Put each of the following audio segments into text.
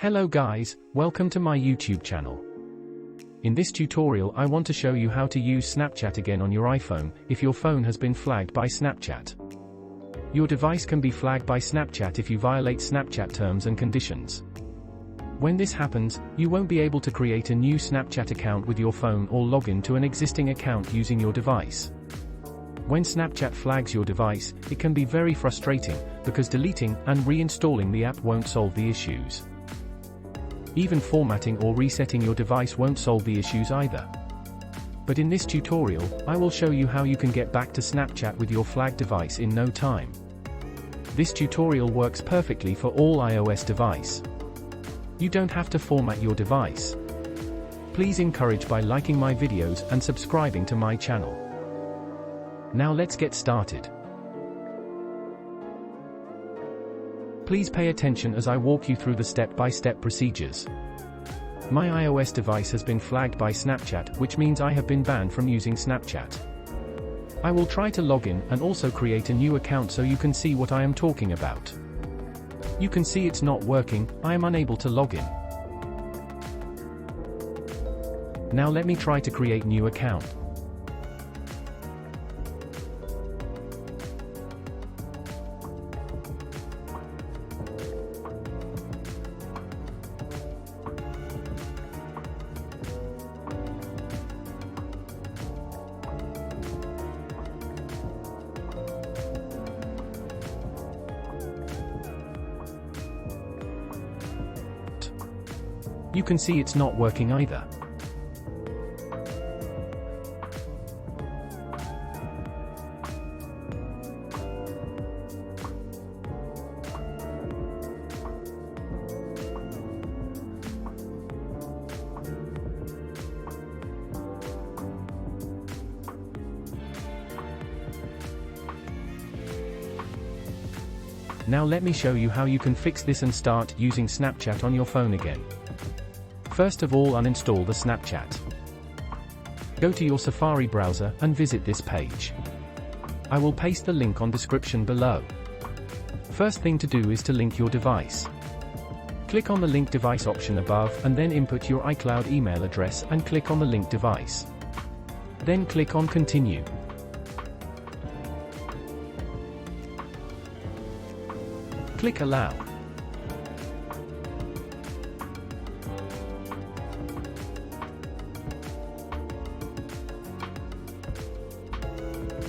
Hello guys, welcome to my YouTube channel. In this tutorial I want to show you how to use Snapchat again on your iPhone, if your phone has been flagged by Snapchat. Your device can be flagged by Snapchat if you violate Snapchat terms and conditions. When this happens, you won't be able to create a new Snapchat account with your phone or log in to an existing account using your device. When Snapchat flags your device, it can be very frustrating, because deleting and reinstalling the app won't solve the issues. Even formatting or resetting your device won't solve the issues either. But in this tutorial, I will show you how you can get back to Snapchat with your flagged device in no time. This tutorial works perfectly for all iOS device. You don't have to format your device. Please encourage by liking my videos and subscribing to my channel. Now let's get started. Please pay attention as I walk you through the step-by-step procedures. My iOS device has been flagged by Snapchat, which means I have been banned from using Snapchat. I will try to log in and also create a new account so you can see what I am talking about. You can see it's not working, I am unable to log in. Now let me try to create new account. You can see it's not working either. Now let me show you how you can fix this and start using Snapchat on your phone again. First of all, uninstall the Snapchat. Go to your Safari browser and visit this page. I will paste the link on description below. First thing to do is to link your device. Click on the link device option above and then input your iCloud email address and click on the link device. Then click on continue. Click allow.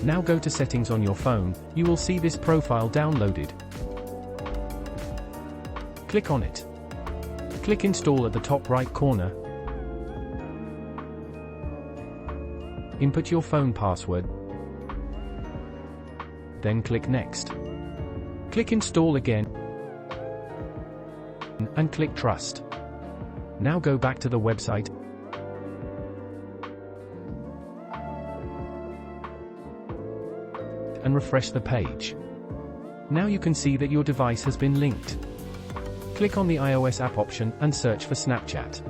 Now go to settings on your phone, you will see this profile downloaded. Click on it. Click install at the top right corner. Input your phone password. Then click next. Click install again. And click trust. Now go back to the website. And refresh the page. Now you can see that your device has been linked. Click on the iOS app option and search for Snapchat.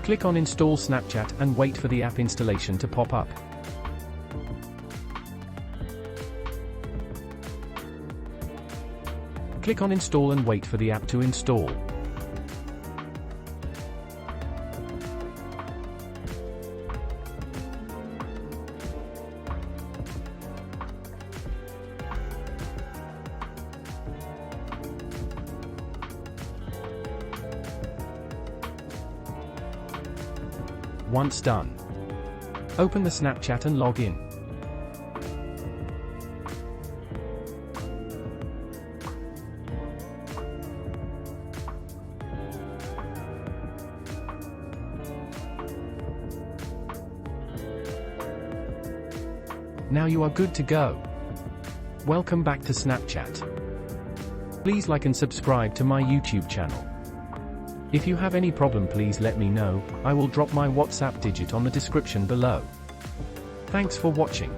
Click on Install Snapchat and wait for the app installation to pop up. Click on Install and wait for the app to install. Once done, open the Snapchat and log in. Now you are good to go. Welcome back to Snapchat. Please like and subscribe to my YouTube channel. If you have any problem, please let me know. I will drop my WhatsApp digit on the description below. Thanks for watching.